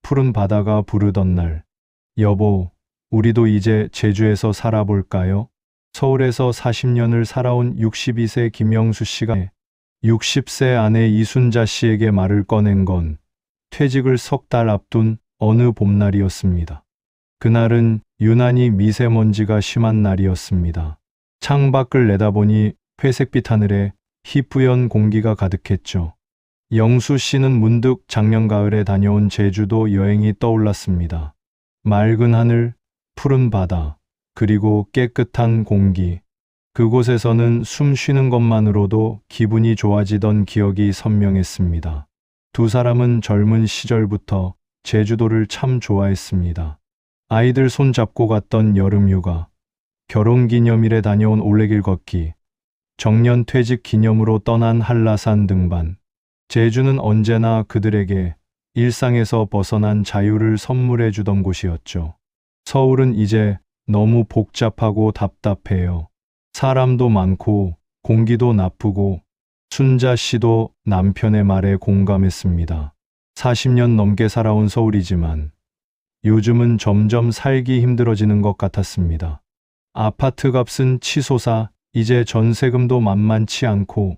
푸른 바다가 부르던 날. 여보, 우리도 이제 제주에서 살아볼까요? 서울에서 40년을 살아온 62세 김영수 씨가 60세 아내 이순자 씨에게 말을 꺼낸 건 퇴직을 석 달 앞둔 어느 봄날이었습니다. 그날은 유난히 미세먼지가 심한 날이었습니다. 창밖을 내다보니 회색빛 하늘에 희뿌연 공기가 가득했죠. 영수 씨는 문득 작년 가을에 다녀온 제주도 여행이 떠올랐습니다. 맑은 하늘, 푸른 바다, 그리고 깨끗한 공기. 그곳에서는 숨 쉬는 것만으로도 기분이 좋아지던 기억이 선명했습니다. 두 사람은 젊은 시절부터 제주도를 참 좋아했습니다. 아이들 손 잡고 갔던 여름휴가, 결혼기념일에 다녀온 올레길 걷기, 정년 퇴직 기념으로 떠난 한라산 등반. 제주는 언제나 그들에게 일상에서 벗어난 자유를 선물해 주던 곳이었죠. 서울은 이제 너무 복잡하고 답답해요. 사람도 많고 공기도 나쁘고. 순자 씨도 남편의 말에 공감했습니다. 40년 넘게 살아온 서울이지만 요즘은 점점 살기 힘들어지는 것 같았습니다. 아파트 값은 치솟아 이제 전세금도 만만치 않고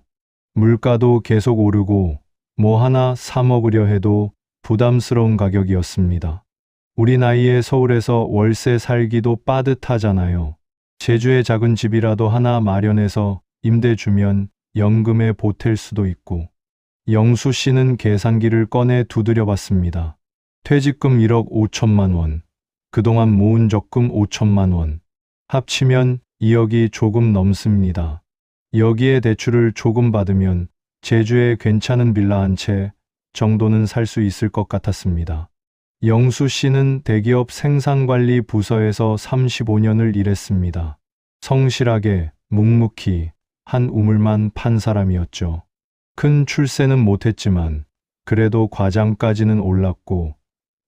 물가도 계속 오르고 뭐 하나 사 먹으려 해도 부담스러운 가격이었습니다. 우리 나이에 서울에서 월세 살기도 빠듯하잖아요. 제주에 작은 집이라도 하나 마련해서 임대 주면 연금에 보탤 수도 있고. 영수 씨는 계산기를 꺼내 두드려 봤습니다. 퇴직금 1억 5천만 원, 그동안 모은 적금 5천만 원, 합치면 2억이 조금 넘습니다. 여기에 대출을 조금 받으면 제주에 괜찮은 빌라 한 채 정도는 살 수 있을 것 같았습니다. 영수 씨는 대기업 생산관리 부서에서 35년을 일했습니다. 성실하게, 묵묵히 한 우물만 판 사람이었죠. 큰 출세는 못했지만 그래도 과장까지는 올랐고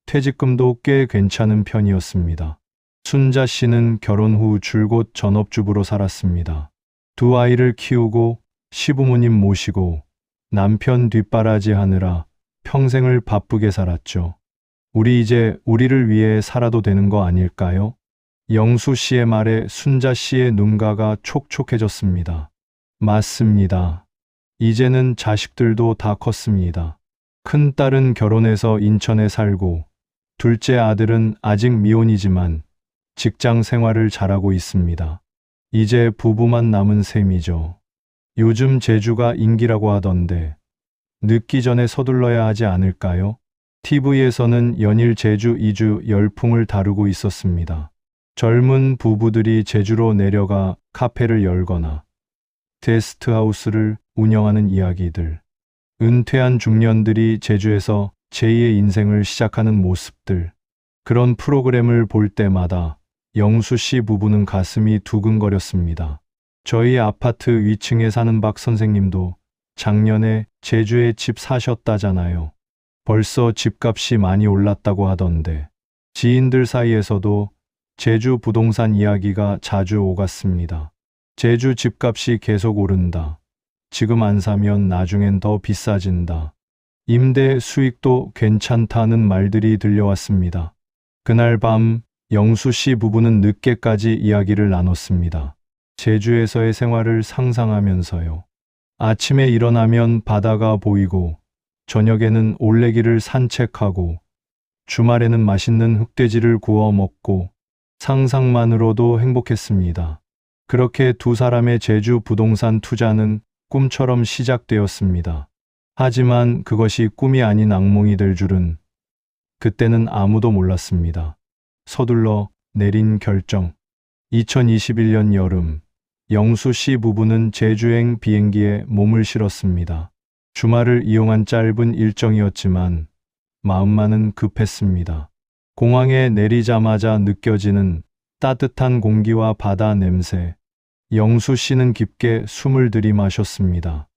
퇴직금도 꽤 괜찮은 편이었습니다. 순자 씨는 결혼 후 줄곧 전업주부로 살았습니다. 두 아이를 키우고 시부모님 모시고 남편 뒷바라지 하느라 평생을 바쁘게 살았죠. 우리 이제 우리를 위해 살아도 되는 거 아닐까요? 영수 씨의 말에 순자 씨의 눈가가 촉촉해졌습니다. 맞습니다. 이제는 자식들도 다 컸습니다. 큰 딸은 결혼해서 인천에 살고 둘째 아들은 아직 미혼이지만 직장 생활을 잘하고 있습니다. 이제 부부만 남은 셈이죠. 요즘 제주가 인기라고 하던데 늦기 전에 서둘러야 하지 않을까요? TV에서는 연일 제주 이주 열풍을 다루고 있었습니다. 젊은 부부들이 제주로 내려가 카페를 열거나 게스트하우스를 운영하는 이야기들. 은퇴한 중년들이 제주에서 제2의 인생을 시작하는 모습들. 그런 프로그램을 볼 때마다 영수 씨 부부는 가슴이 두근거렸습니다. 저희 아파트 위층에 사는 박 선생님도 작년에 제주에 집 사셨다잖아요. 벌써 집값이 많이 올랐다고 하던데 지인들 사이에서도 제주 부동산 이야기가 자주 오갔습니다. 제주 집값이 계속 오른다. 지금 안 사면 나중엔 더 비싸진다. 임대 수익도 괜찮다는 말들이 들려왔습니다. 그날 밤 영수 씨 부부는 늦게까지 이야기를 나눴습니다. 제주에서의 생활을 상상하면서요. 아침에 일어나면 바다가 보이고 저녁에는 올레길을 산책하고 주말에는 맛있는 흑돼지를 구워 먹고 상상만으로도 행복했습니다. 그렇게 두 사람의 제주 부동산 투자는 꿈처럼 시작되었습니다. 하지만 그것이 꿈이 아닌 악몽이 될 줄은 그때는 아무도 몰랐습니다. 서둘러 내린 결정. 2021년 여름, 영수 씨 부부는 제주행 비행기에 몸을 실었습니다. 주말을 이용한 짧은 일정이었지만 마음만은 급했습니다. 공항에 내리자마자 느껴지는 따뜻한 공기와 바다 냄새. 영수 씨는 깊게 숨을 들이마셨습니다.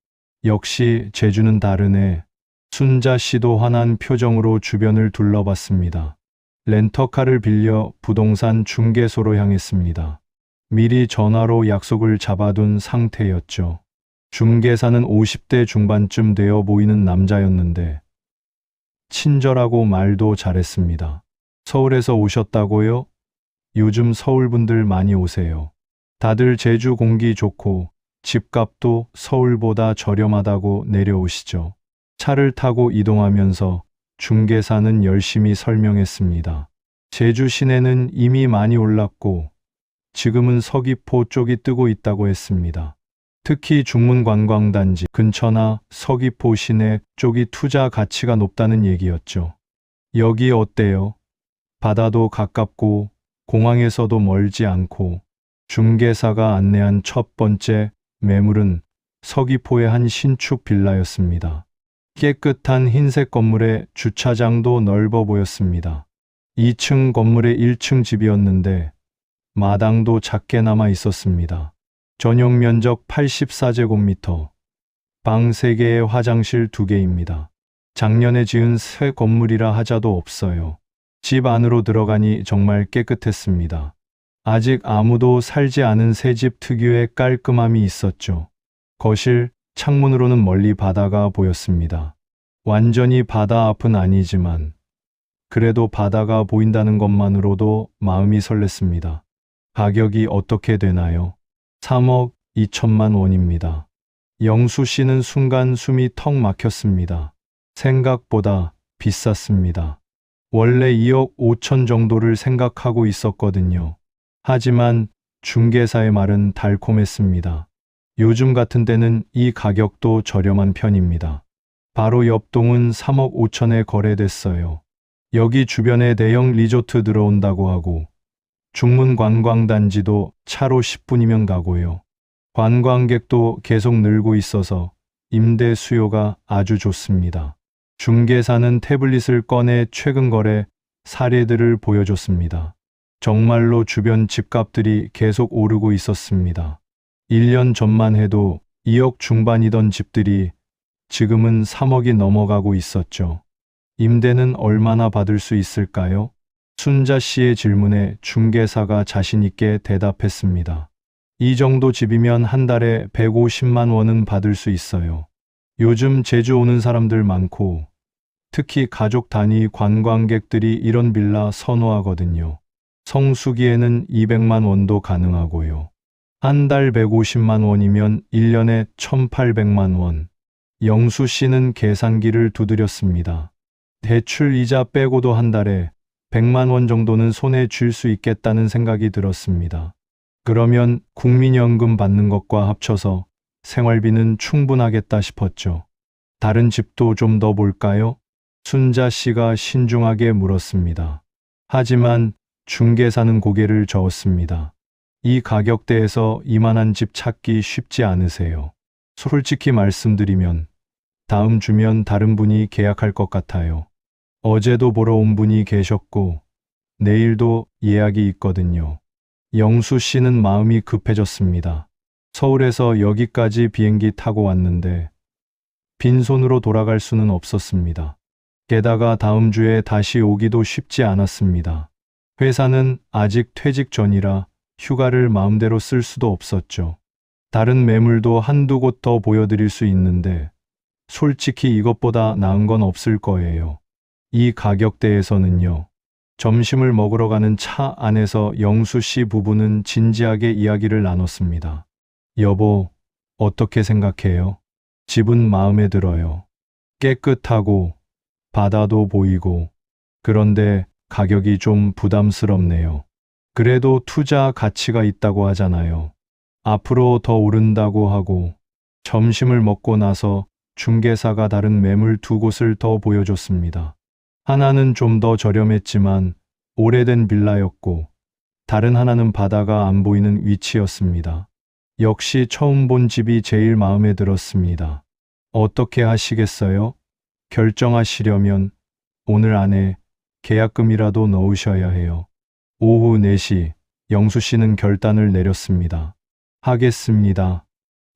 역시 제주는 다르네. 순자 씨도 환한 표정으로 주변을 둘러봤습니다. 렌터카를 빌려 부동산 중개소로 향했습니다. 미리 전화로 약속을 잡아둔 상태였죠. 중개사는 50대 중반쯤 되어 보이는 남자였는데 친절하고 말도 잘했습니다. 서울에서 오셨다고요? 요즘 서울분들 많이 오세요. 다들 제주 공기 좋고 집값도 서울보다 저렴하다고 내려오시죠. 차를 타고 이동하면서 중개사는 열심히 설명했습니다. 제주 시내는 이미 많이 올랐고 지금은 서귀포 쪽이 뜨고 있다고 했습니다. 특히 중문관광단지 근처나 서귀포 시내 쪽이 투자 가치가 높다는 얘기였죠. 여기 어때요? 바다도 가깝고 공항에서도 멀지 않고 중개사가 안내한 첫 번째 매물은 서귀포의 한 신축 빌라였습니다. 깨끗한 흰색 건물에 주차장도 넓어 보였습니다. 2층 건물의 1층 집이었는데 마당도 작게 남아 있었습니다. 전용 면적 84제곱미터, 방 3개에 화장실 2개입니다. 작년에 지은 새 건물이라 하자도 없어요. 집 안으로 들어가니 정말 깨끗했습니다. 아직 아무도 살지 않은 새 집 특유의 깔끔함이 있었죠. 거실, 창문으로는 멀리 바다가 보였습니다. 완전히 바다 앞은 아니지만 그래도 바다가 보인다는 것만으로도 마음이 설렜습니다. 가격이 어떻게 되나요? 3억 2천만 원입니다. 영수 씨는 순간 숨이 턱 막혔습니다. 생각보다 비쌌습니다. 원래 2억 5천 정도를 생각하고 있었거든요. 하지만 중개사의 말은 달콤했습니다. 요즘 같은 때는 이 가격도 저렴한 편입니다. 바로 옆 동은 3억 5천에 거래됐어요. 여기 주변에 대형 리조트 들어온다고 하고 중문관광단지도 차로 10분이면 가고요. 관광객도 계속 늘고 있어서 임대 수요가 아주 좋습니다. 중개사는 태블릿을 꺼내 최근 거래 사례들을 보여줬습니다. 정말로 주변 집값들이 계속 오르고 있었습니다. 1년 전만 해도 2억 중반이던 집들이 지금은 3억이 넘어가고 있었죠. 임대는 얼마나 받을 수 있을까요? 순자 씨의 질문에 중개사가 자신 있게 대답했습니다. 이 정도 집이면 한 달에 150만 원은 받을 수 있어요. 요즘 제주 오는 사람들 많고 특히 가족 단위 관광객들이 이런 빌라 선호하거든요. 성수기에는 200만 원도 가능하고요. 한 달 150만 원이면 1년에 1,800만 원. 영수 씨는 계산기를 두드렸습니다. 대출 이자 빼고도 한 달에 100만 원 정도는 손에 쥘 수 있겠다는 생각이 들었습니다. 그러면 국민연금 받는 것과 합쳐서 생활비는 충분하겠다 싶었죠. 다른 집도 좀 더 볼까요? 순자 씨가 신중하게 물었습니다. 하지만 중개사는 고개를 저었습니다. 이 가격대에서 이만한 집 찾기 쉽지 않으세요. 솔직히 말씀드리면 다음 주면 다른 분이 계약할 것 같아요. 어제도 보러 온 분이 계셨고 내일도 예약이 있거든요. 영수 씨는 마음이 급해졌습니다. 서울에서 여기까지 비행기 타고 왔는데 빈손으로 돌아갈 수는 없었습니다. 게다가 다음 주에 다시 오기도 쉽지 않았습니다. 회사는 아직 퇴직 전이라 휴가를 마음대로 쓸 수도 없었죠. 다른 매물도 한두 곳 더 보여드릴 수 있는데 솔직히 이것보다 나은 건 없을 거예요. 이 가격대에서는요. 점심을 먹으러 가는 차 안에서 영수 씨 부부는 진지하게 이야기를 나눴습니다. 여보, 어떻게 생각해요? 집은 마음에 들어요. 깨끗하고 바다도 보이고 그런데 가격이 좀 부담스럽네요. 그래도 투자 가치가 있다고 하잖아요. 앞으로 더 오른다고 하고 점심을 먹고 나서 중개사가 다른 매물 2곳을 더 보여줬습니다. 하나는 좀 더 저렴했지만 오래된 빌라였고 다른 하나는 바다가 안 보이는 위치였습니다. 역시 처음 본 집이 제일 마음에 들었습니다. 어떻게 하시겠어요? 결정하시려면 오늘 안에 계약금이라도 넣으셔야 해요. 오후 4시 영수 씨는 결단을 내렸습니다. 하겠습니다.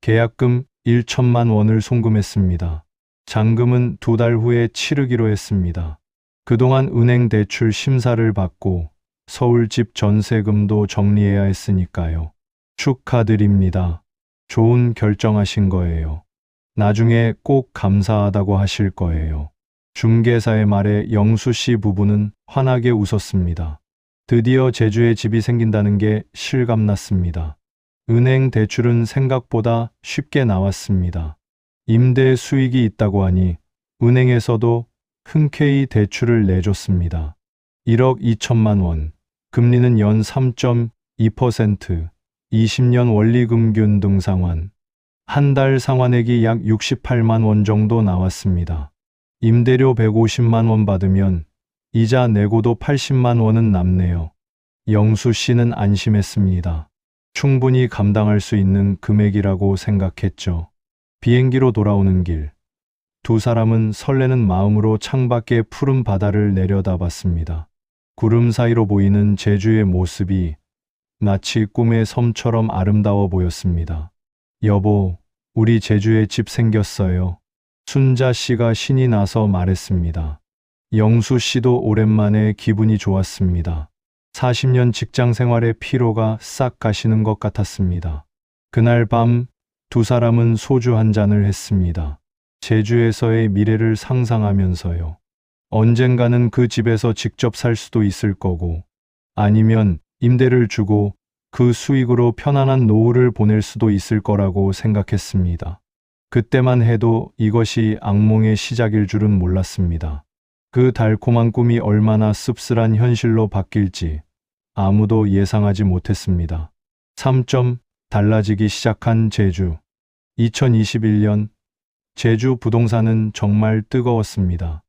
계약금 1천만 원을 송금했습니다. 잔금은 2달 후에 치르기로 했습니다. 그동안 은행 대출 심사를 받고 서울집 전세금도 정리해야 했으니까요. 축하드립니다. 좋은 결정하신 거예요. 나중에 꼭 감사하다고 하실 거예요. 중개사의 말에 영수 씨 부부는 환하게 웃었습니다. 드디어 제주에 집이 생긴다는 게 실감났습니다. 은행 대출은 생각보다 쉽게 나왔습니다. 임대 수익이 있다고 하니 은행에서도 흔쾌히 대출을 내줬습니다. 1억 2천만 원, 금리는 연 3.2%, 20년 원리금균 등 상환. 한 달 상환액이 약 68만 원 정도 나왔습니다. 임대료 150만 원 받으면 이자 내고도 80만 원은 남네요. 영수 씨는 안심했습니다. 충분히 감당할 수 있는 금액이라고 생각했죠. 비행기로 돌아오는 길, 두 사람은 설레는 마음으로 창밖의 푸른 바다를 내려다봤습니다. 구름 사이로 보이는 제주의 모습이 마치 꿈의 섬처럼 아름다워 보였습니다. 여보, 우리 제주에 집 생겼어요. 순자 씨가 신이 나서 말했습니다. 영수 씨도 오랜만에 기분이 좋았습니다. 40년 직장 생활의 피로가 싹 가시는 것 같았습니다. 그날 밤 두 사람은 소주 한 잔을 했습니다. 제주에서의 미래를 상상하면서요. 언젠가는 그 집에서 직접 살 수도 있을 거고, 아니면 임대를 주고 그 수익으로 편안한 노후를 보낼 수도 있을 거라고 생각했습니다. 그때만 해도 이것이 악몽의 시작일 줄은 몰랐습니다. 그 달콤한 꿈이 얼마나 씁쓸한 현실로 바뀔지 아무도 예상하지 못했습니다. 3점 달라지기 시작한 제주. 2021년 제주 부동산은 정말 뜨거웠습니다.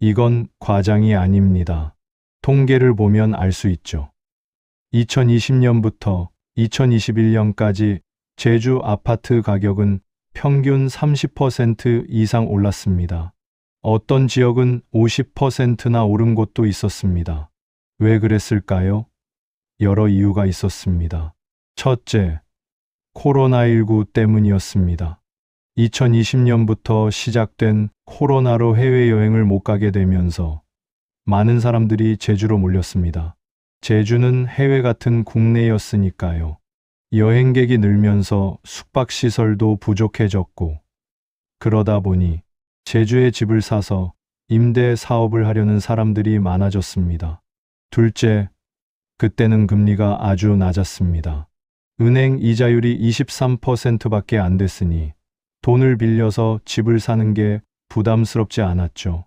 이건 과장이 아닙니다. 통계를 보면 알 수 있죠. 2020년부터 2021년까지 제주 아파트 가격은 평균 30% 이상 올랐습니다. 어떤 지역은 50%나 오른 곳도 있었습니다. 왜 그랬을까요? 여러 이유가 있었습니다. 첫째, 코로나19 때문이었습니다. 2020년부터 시작된 코로나로 해외여행을 못 가게 되면서 많은 사람들이 제주로 몰렸습니다. 제주는 해외 같은 국내였으니까요. 여행객이 늘면서 숙박시설도 부족해졌고, 그러다 보니 제주에 집을 사서 임대 사업을 하려는 사람들이 많아졌습니다. 둘째, 그때는 금리가 아주 낮았습니다. 은행 이자율이 23%밖에 안 됐으니 돈을 빌려서 집을 사는 게 부담스럽지 않았죠.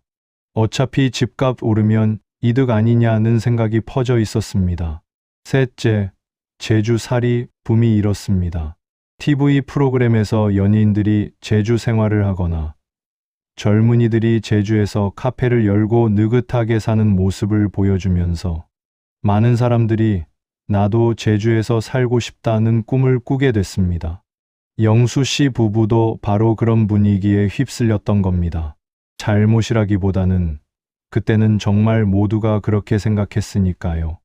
어차피 집값 오르면 이득 아니냐는 생각이 퍼져 있었습니다. 셋째, 제주살이 붐이 일었습니다. TV 프로그램에서 연예인들이 제주 생활을 하거나 젊은이들이 제주에서 카페를 열고 느긋하게 사는 모습을 보여주면서 많은 사람들이 나도 제주에서 살고 싶다는 꿈을 꾸게 됐습니다. 영수 씨 부부도 바로 그런 분위기에 휩쓸렸던 겁니다. 잘못이라기보다는 그때는 정말 모두가 그렇게 생각했으니까요.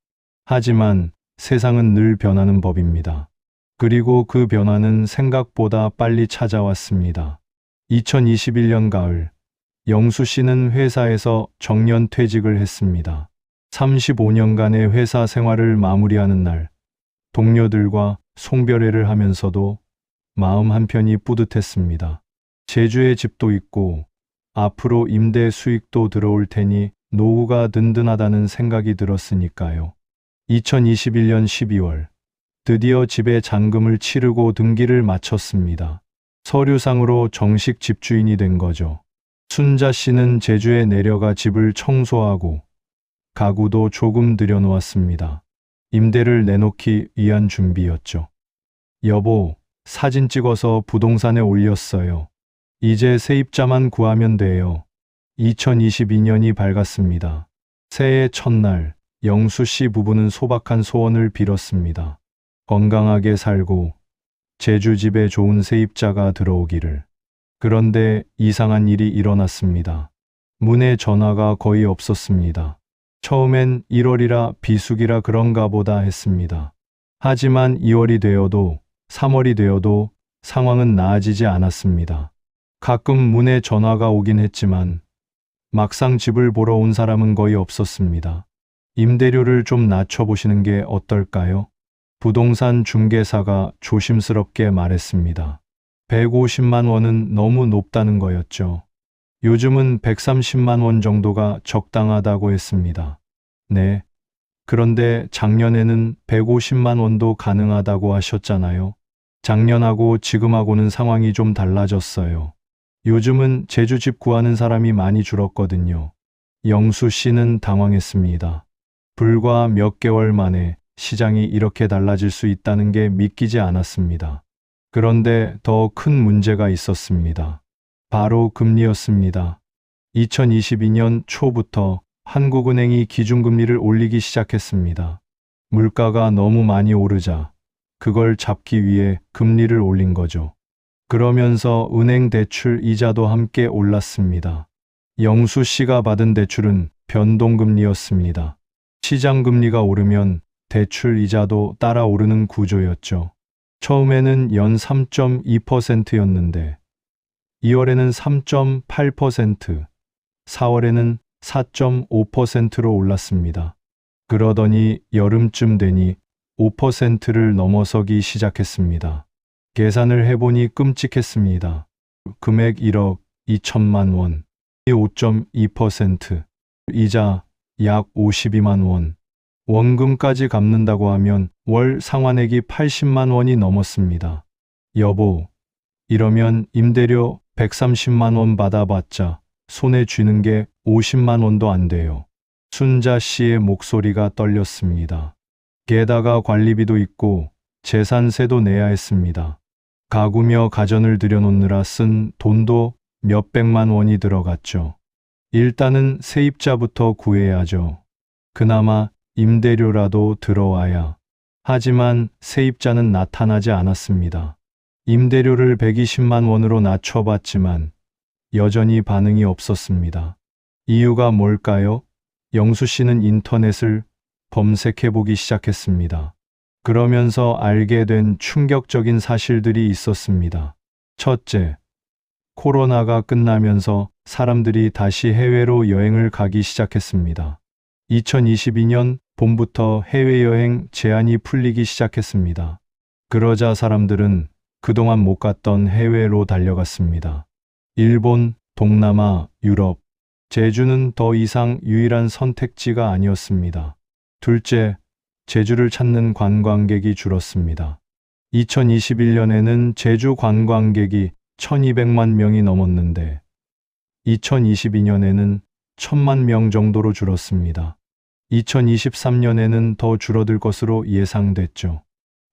하지만 세상은 늘 변하는 법입니다. 그리고 그 변화는 생각보다 빨리 찾아왔습니다. 2021년 가을, 영수 씨는 회사에서 정년퇴직을 했습니다. 35년간의 회사 생활을 마무리하는 날, 동료들과 송별회를 하면서도 마음 한편이 뿌듯했습니다. 제주에 집도 있고 앞으로 임대 수익도 들어올 테니 노후가 든든하다는 생각이 들었으니까요. 2021년 12월, 드디어 집에 잔금을 치르고 등기를 마쳤습니다. 서류상으로 정식 집주인이 된 거죠. 순자 씨는 제주에 내려가 집을 청소하고 가구도 조금 들여놓았습니다. 임대를 내놓기 위한 준비였죠. 여보, 사진 찍어서 부동산에 올렸어요. 이제 세입자만 구하면 돼요. 2022년이 밝았습니다. 새해 첫날, 영수 씨 부부는 소박한 소원을 빌었습니다. 건강하게 살고 제주집에 좋은 세입자가 들어오기를. 그런데 이상한 일이 일어났습니다. 문에 전화가 거의 없었습니다. 처음엔 1월이라 비수기라 그런가 보다 했습니다. 하지만 2월이 되어도 3월이 되어도 상황은 나아지지 않았습니다. 가끔 문에 전화가 오긴 했지만 막상 집을 보러 온 사람은 거의 없었습니다. 임대료를 좀 낮춰보시는 게 어떨까요? 부동산 중개사가 조심스럽게 말했습니다. 150만 원은 너무 높다는 거였죠. 요즘은 130만 원 정도가 적당하다고 했습니다. 네. 그런데 작년에는 150만 원도 가능하다고 하셨잖아요. 작년하고 지금하고는 상황이 좀 달라졌어요. 요즘은 제주집 구하는 사람이 많이 줄었거든요. 영수 씨는 당황했습니다. 불과 몇 개월 만에 시장이 이렇게 달라질 수 있다는 게 믿기지 않았습니다. 그런데 더 큰 문제가 있었습니다. 바로 금리였습니다. 2022년 초부터 한국은행이 기준금리를 올리기 시작했습니다. 물가가 너무 많이 오르자 그걸 잡기 위해 금리를 올린 거죠. 그러면서 은행 대출 이자도 함께 올랐습니다. 영수 씨가 받은 대출은 변동금리였습니다. 시장금리가 오르면 대출 이자도 따라 오르는 구조였죠. 처음에는 연 3.2%였는데 2월에는 3.8%, 4월에는 4.5%로 올랐습니다. 그러더니 여름쯤 되니 5%를 넘어서기 시작했습니다. 계산을 해보니 끔찍했습니다. 금액 1억 2천만 원, 5.2%, 이자 약 52만 원. 원금까지 갚는다고 하면 월 상환액이 80만 원이 넘었습니다. 여보, 이러면 임대료 130만 원 받아봤자 손에 쥐는 게 50만 원도 안 돼요. 순자 씨의 목소리가 떨렸습니다. 게다가 관리비도 있고 재산세도 내야 했습니다. 가구며 가전을 들여놓느라 쓴 돈도 몇백만 원이 들어갔죠. 일단은 세입자부터 구해야죠. 그나마 임대료라도 들어와야. 하지만 세입자는 나타나지 않았습니다. 임대료를 120만 원으로 낮춰봤지만 여전히 반응이 없었습니다. 이유가 뭘까요? 영수 씨는 인터넷을 검색해보기 시작했습니다. 그러면서 알게 된 충격적인 사실들이 있었습니다. 첫째, 코로나가 끝나면서 사람들이 다시 해외로 여행을 가기 시작했습니다. 2022년 봄부터 해외여행 제한이 풀리기 시작했습니다. 그러자 사람들은 그동안 못 갔던 해외로 달려갔습니다. 일본, 동남아, 유럽, 제주는 더 이상 유일한 선택지가 아니었습니다. 둘째, 제주를 찾는 관광객이 줄었습니다. 2021년에는 제주 관광객이 1200만 명이 넘었는데 2022년에는 1000만 명 정도로 줄었습니다. 2023년에는 더 줄어들 것으로 예상됐죠.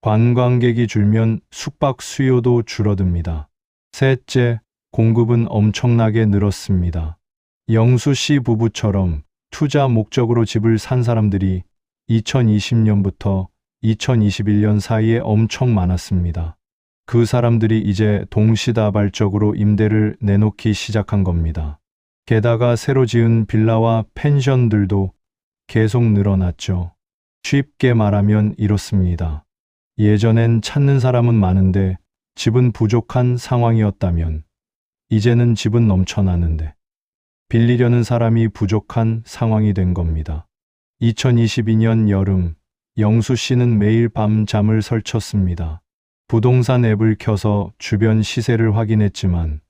관광객이 줄면 숙박 수요도 줄어듭니다. 셋째, 공급은 엄청나게 늘었습니다. 영수 씨 부부처럼 투자 목적으로 집을 산 사람들이 2020년부터 2021년 사이에 엄청 많았습니다. 그 사람들이 이제 동시다발적으로 임대를 내놓기 시작한 겁니다. 게다가 새로 지은 빌라와 펜션들도 계속 늘어났죠. 쉽게 말하면 이렇습니다. 예전엔 찾는 사람은 많은데 집은 부족한 상황이었다면 이제는 집은 넘쳐나는데 빌리려는 사람이 부족한 상황이 된 겁니다. 2022년 여름, 영수 씨는 매일 밤 잠을 설쳤습니다. 부동산 앱을 켜서 주변 시세를 확인했지만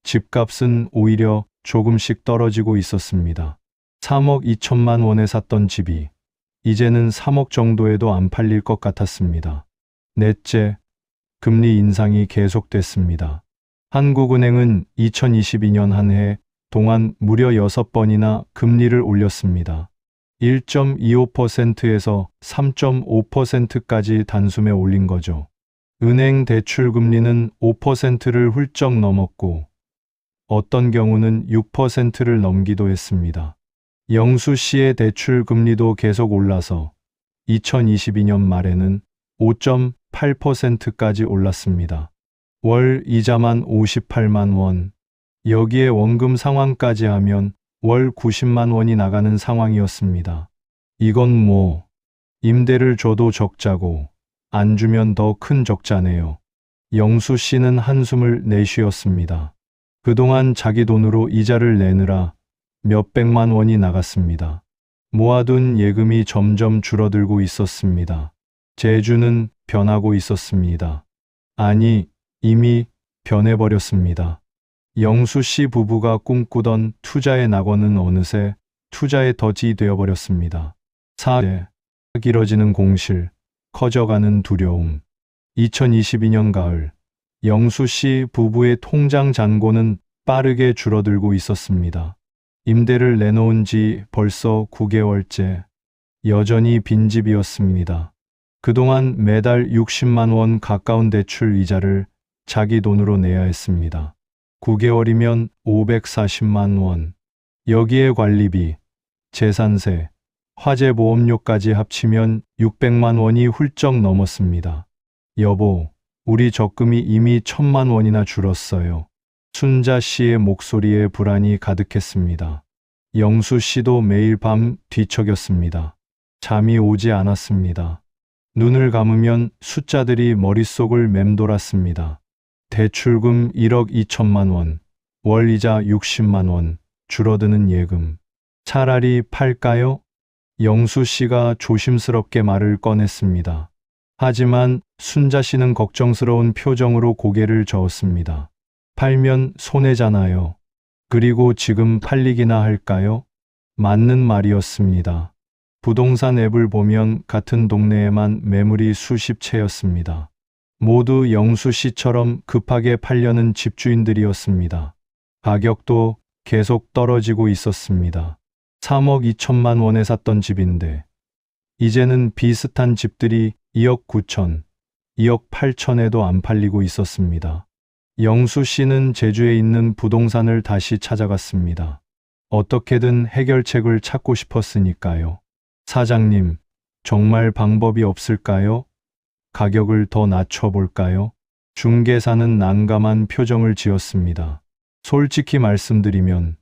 집값은 오히려 조금씩 떨어지고 있었습니다. 3억 2천만 원에 샀던 집이 이제는 3억 정도에도 안 팔릴 것 같았습니다. 넷째, 금리 인상이 계속됐습니다. 한국은행은 2022년 한 해 동안 무려 6번이나 금리를 올렸습니다. 1.25%에서 3.5%까지 단숨에 올린 거죠. 은행 대출 금리는 5%를 훌쩍 넘었고 어떤 경우는 6%를 넘기도 했습니다. 영수 씨의 대출 금리도 계속 올라서 2022년 말에는 5.8%까지 올랐습니다. 월 이자만 58만 원, 여기에 원금 상환까지 하면 월 90만 원이 나가는 상황이었습니다. 이건 뭐 임대를 줘도 적자고 안 주면 더 큰 적자네요. 영수 씨는 한숨을 내쉬었습니다. 그동안 자기 돈으로 이자를 내느라 몇백만 원이 나갔습니다. 모아둔 예금이 점점 줄어들고 있었습니다. 제주는 변하고 있었습니다. 아니, 이미 변해버렸습니다. 영수 씨 부부가 꿈꾸던 투자의 낙원은 어느새 투자의 덫이 되어버렸습니다. 사회, 길어지는 공실, 커져가는 두려움. 2022년 가을, 영수 씨 부부의 통장 잔고는 빠르게 줄어들고 있었습니다. 임대를 내놓은 지 벌써 9개월째, 여전히 빈집이었습니다. 그동안 매달 60만 원 가까운 대출 이자를 자기 돈으로 내야 했습니다. 9개월이면 540만 원. 여기에 관리비, 재산세, 화재보험료까지 합치면 600만 원이 훌쩍 넘었습니다. 여보, 우리 적금이 이미 1000만 원이나 줄었어요. 순자 씨의 목소리에 불안이 가득했습니다. 영수 씨도 매일 밤 뒤척였습니다. 잠이 오지 않았습니다. 눈을 감으면 숫자들이 머릿속을 맴돌았습니다. 대출금 1억 2천만 원, 월이자 60만 원, 줄어드는 예금. 차라리 팔까요? 영수 씨가 조심스럽게 말을 꺼냈습니다. 하지만 순자 씨는 걱정스러운 표정으로 고개를 저었습니다. 팔면 손해잖아요. 그리고 지금 팔리기나 할까요? 맞는 말이었습니다. 부동산 앱을 보면 같은 동네에만 매물이 수십 채였습니다. 모두 영수 씨처럼 급하게 팔려는 집주인들이었습니다. 가격도 계속 떨어지고 있었습니다. 3억 2천만 원에 샀던 집인데 이제는 비슷한 집들이 2억 9천, 2억 8천에도 안 팔리고 있었습니다. 영수 씨는 제주에 있는 부동산을 다시 찾아갔습니다. 어떻게든 해결책을 찾고 싶었으니까요. 사장님, 정말 방법이 없을까요? 가격을 더 낮춰볼까요? 중개사는 난감한 표정을 지었습니다. 솔직히 말씀드리면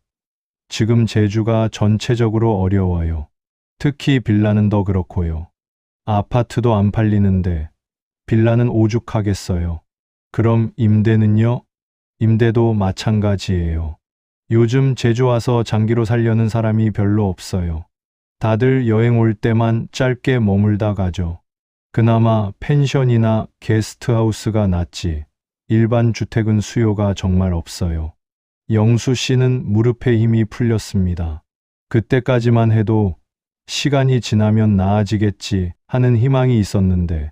지금 제주가 전체적으로 어려워요. 특히 빌라는 더 그렇고요. 아파트도 안 팔리는데 빌라는 오죽하겠어요. 그럼 임대는요? 임대도 마찬가지예요. 요즘 제주 와서 장기로 살려는 사람이 별로 없어요. 다들 여행 올 때만 짧게 머물다 가죠. 그나마 펜션이나 게스트하우스가 낫지. 일반 주택은 수요가 정말 없어요. 영수 씨는 무릎에 힘이 풀렸습니다. 그때까지만 해도 시간이 지나면 나아지겠지 하는 희망이 있었는데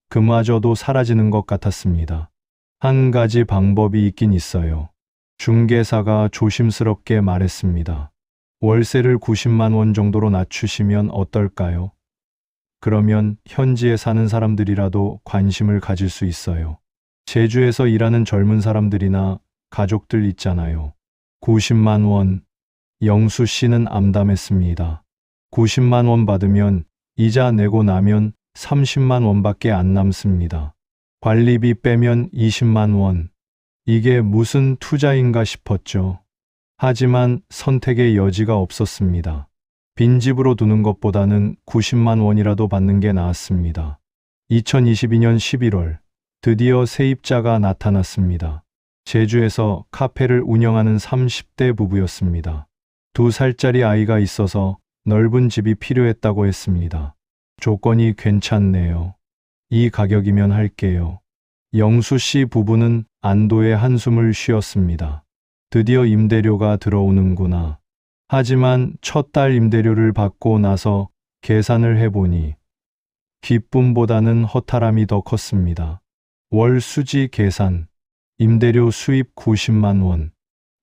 그마저도 사라지는 것 같았습니다. 한 가지 방법이 있긴 있어요. 중개사가 조심스럽게 말했습니다. 월세를 90만 원 정도로 낮추시면 어떨까요? 그러면 현지에 사는 사람들이라도 관심을 가질 수 있어요. 제주에서 일하는 젊은 사람들이나 가족들 있잖아요. 90만 원. 영수 씨는 암담했습니다. 90만 원 받으면 이자 내고 나면 30만 원밖에 안 남습니다. 관리비 빼면 20만 원. 이게 무슨 투자인가 싶었죠. 하지만 선택의 여지가 없었습니다. 빈집으로 두는 것보다는 90만 원이라도 받는 게 나았습니다. 2022년 11월, 드디어 세입자가 나타났습니다. 제주에서 카페를 운영하는 30대 부부였습니다. 2살짜리 아이가 있어서 넓은 집이 필요했다고 했습니다. 조건이 괜찮네요. 이 가격이면 할게요. 영수 씨 부부는 안도의 한숨을 쉬었습니다. 드디어 임대료가 들어오는구나. 하지만 첫 달 임대료를 받고 나서 계산을 해보니 기쁨보다는 허탈함이 더 컸습니다. 월 수지 계산, 임대료 수입 90만 원,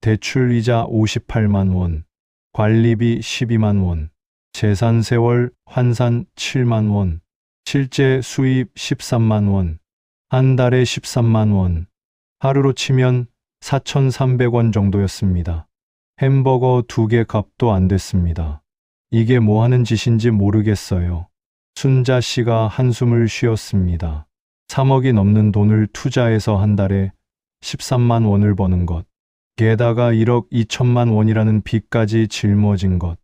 대출이자 58만 원, 관리비 12만 원, 재산 세월 환산 7만 원, 실제 수입 13만 원, 한 달에 13만 원, 하루로 치면 4,300원 정도였습니다. 햄버거 2개 값도 안 됐습니다. 이게 뭐 하는 짓인지 모르겠어요. 순자 씨가 한숨을 쉬었습니다. 3억이 넘는 돈을 투자해서 한 달에 13만 원을 버는 것. 게다가 1억 2천만 원이라는 빚까지 짊어진 것.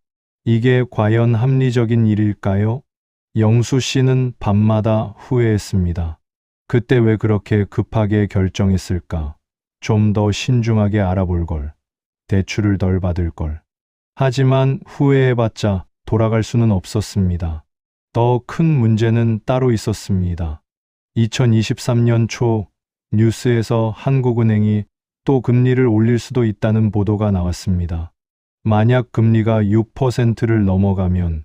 이게 과연 합리적인 일일까요? 영수 씨는 밤마다 후회했습니다. 그때 왜 그렇게 급하게 결정했을까? 좀 더 신중하게 알아볼 걸. 대출을 덜 받을 걸. 하지만 후회해봤자 돌아갈 수는 없었습니다. 더 큰 문제는 따로 있었습니다. 2023년 초 뉴스에서 한국은행이 또 금리를 올릴 수도 있다는 보도가 나왔습니다. 만약 금리가 6%를 넘어가면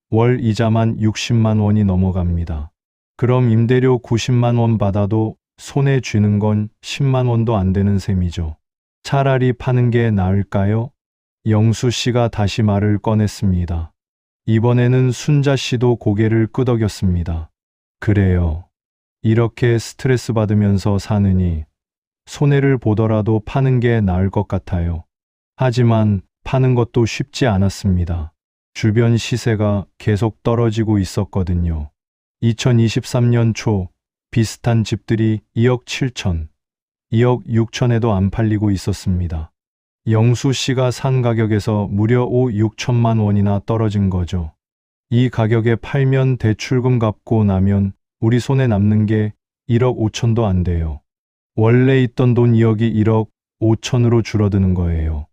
월 이자만 60만 원이 넘어갑니다. 그럼 임대료 90만 원 받아도 손에 쥐는 건 10만 원도 안 되는 셈이죠. 차라리 파는 게 나을까요? 영수 씨가 다시 말을 꺼냈습니다. 이번에는 순자 씨도 고개를 끄덕였습니다. 그래요. 이렇게 스트레스 받으면서 사느니 손해를 보더라도 파는 게 나을 것 같아요. 하지만 파는 것도 쉽지 않았습니다. 주변 시세가 계속 떨어지고 있었거든요. 2023년 초 비슷한 집들이 2억 7천, 2억 6천에도 안 팔리고 있었습니다. 영수 씨가 산 가격에서 무려 5, 6천만 원이나 떨어진 거죠. 이 가격에 팔면 대출금 갚고 나면 우리 손에 남는 게 1억 5천도 안 돼요. 원래 있던 돈 2억이 1억 5천으로 줄어드는 거예요.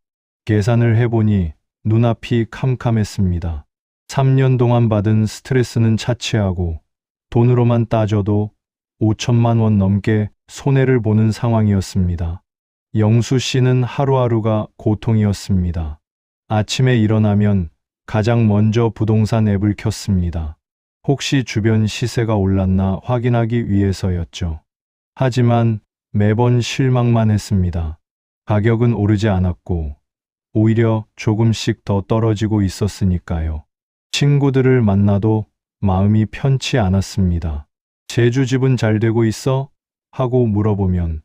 계산을 해보니 눈앞이 캄캄했습니다. 3년 동안 받은 스트레스는 차치하고 돈으로만 따져도 5천만 원 넘게 손해를 보는 상황이었습니다. 영수 씨는 하루하루가 고통이었습니다. 아침에 일어나면 가장 먼저 부동산 앱을 켰습니다. 혹시 주변 시세가 올랐나 확인하기 위해서였죠. 하지만 매번 실망만 했습니다. 가격은 오르지 않았고 오히려 조금씩 더 떨어지고 있었으니까요. 친구들을 만나도 마음이 편치 않았습니다. 제주 집은 잘 되고 있어? 하고 물어보면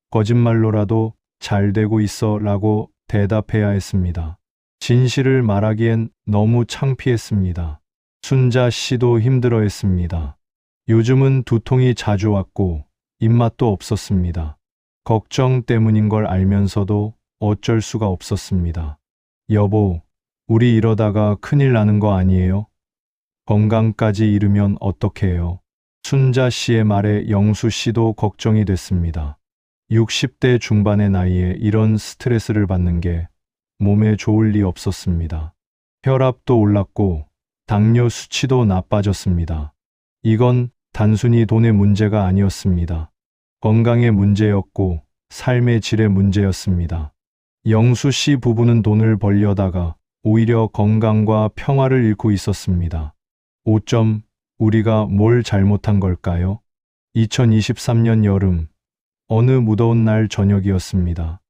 거짓말로라도 잘 되고 있어 라고 대답해야 했습니다. 진실을 말하기엔 너무 창피했습니다. 순자 씨도 힘들어했습니다. 요즘은 두통이 자주 왔고 입맛도 없었습니다. 걱정 때문인 걸 알면서도 어쩔 수가 없었습니다. 여보, 우리 이러다가 큰일 나는 거 아니에요? 건강까지 잃으면 어떡해요? 순자 씨의 말에 영수 씨도 걱정이 됐습니다. 60대 중반의 나이에 이런 스트레스를 받는 게 몸에 좋을 리 없었습니다. 혈압도 올랐고 당뇨 수치도 나빠졌습니다. 이건 단순히 돈의 문제가 아니었습니다. 건강의 문제였고 삶의 질의 문제였습니다. 영수 씨 부부는 돈을 벌려다가 오히려 건강과 평화를 잃고 있었습니다. 5점, 우리가 뭘 잘못한 걸까요? 2023년 여름, 어느 무더운 날 저녁이었습니다.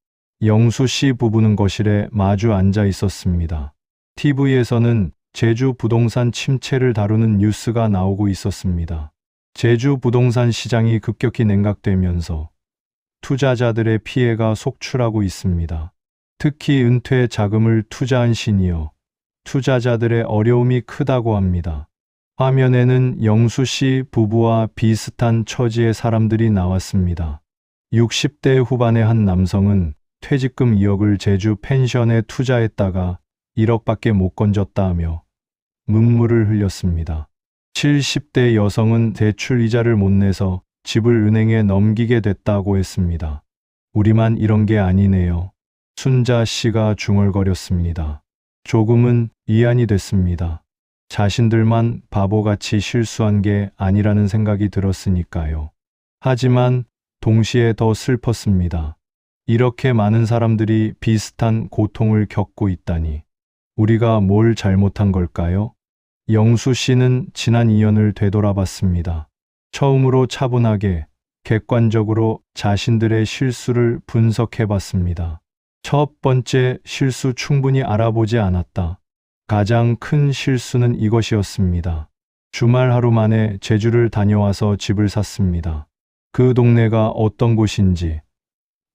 영수 씨 부부는 거실에 마주 앉아 있었습니다. TV에서는 제주 부동산 침체를 다루는 뉴스가 나오고 있었습니다. 제주 부동산 시장이 급격히 냉각되면서 투자자들의 피해가 속출하고 있습니다. 특히 은퇴 자금을 투자한 시니어 투자자들의 어려움이 크다고 합니다. 화면에는 영수 씨 부부와 비슷한 처지의 사람들이 나왔습니다. 60대 후반의 한 남성은 퇴직금 2억을 제주 펜션에 투자했다가 1억밖에 못 건졌다 며 눈물을 흘렸습니다. 70대 여성은 대출 이자를 못 내서 집을 은행에 넘기게 됐다고 했습니다. 우리만 이런 게 아니네요. 순자 씨가 중얼거렸습니다. 조금은 위안이 됐습니다. 자신들만 바보같이 실수한 게 아니라는 생각이 들었으니까요. 하지만 동시에 더 슬펐습니다. 이렇게 많은 사람들이 비슷한 고통을 겪고 있다니. 우리가 뭘 잘못한 걸까요? 영수 씨는 지난 2년을 되돌아봤습니다. 처음으로 차분하게, 객관적으로 자신들의 실수를 분석해봤습니다. 첫 번째 실수 충분히 알아보지 않았다. 가장 큰 실수는 이것이었습니다. 주말 하루 만에 제주를 다녀와서 집을 샀습니다. 그 동네가 어떤 곳인지,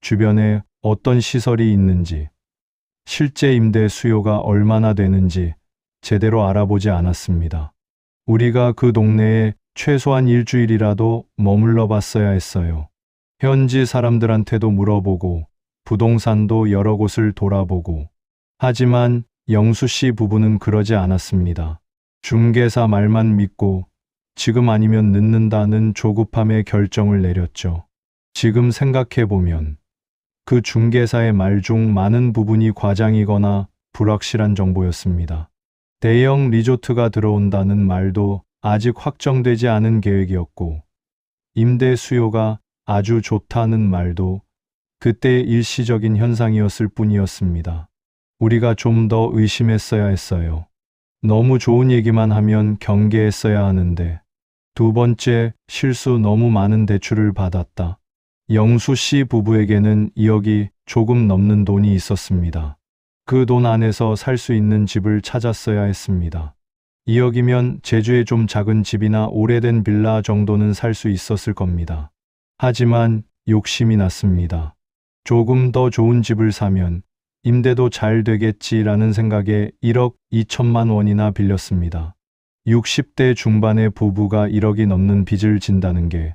주변에 어떤 시설이 있는지, 실제 임대 수요가 얼마나 되는지 제대로 알아보지 않았습니다. 우리가 그 동네에 최소한 일주일이라도 머물러 봤어야 했어요. 현지 사람들한테도 물어보고 부동산도 여러 곳을 돌아보고. 하지만 영수 씨 부부는 그러지 않았습니다. 중개사 말만 믿고 지금 아니면 늦는다는 조급함의 결정을 내렸죠. 지금 생각해보면 그 중개사의 말 중 많은 부분이 과장이거나 불확실한 정보였습니다. 대형 리조트가 들어온다는 말도 아직 확정되지 않은 계획이었고, 임대 수요가 아주 좋다는 말도 그때의 일시적인 현상이었을 뿐이었습니다. 우리가 좀 더 의심했어야 했어요. 너무 좋은 얘기만 하면 경계했어야 하는데. 두 번째, 실수 너무 많은 대출을 받았다. 영수 씨 부부에게는 2억이 조금 넘는 돈이 있었습니다. 그 돈 안에서 살 수 있는 집을 찾았어야 했습니다. 2억이면 제주에 좀 작은 집이나 오래된 빌라 정도는 살 수 있었을 겁니다. 하지만 욕심이 났습니다. 조금 더 좋은 집을 사면 임대도 잘 되겠지라는 생각에 1억 2천만 원이나 빌렸습니다. 60대 중반의 부부가 1억이 넘는 빚을 진다는 게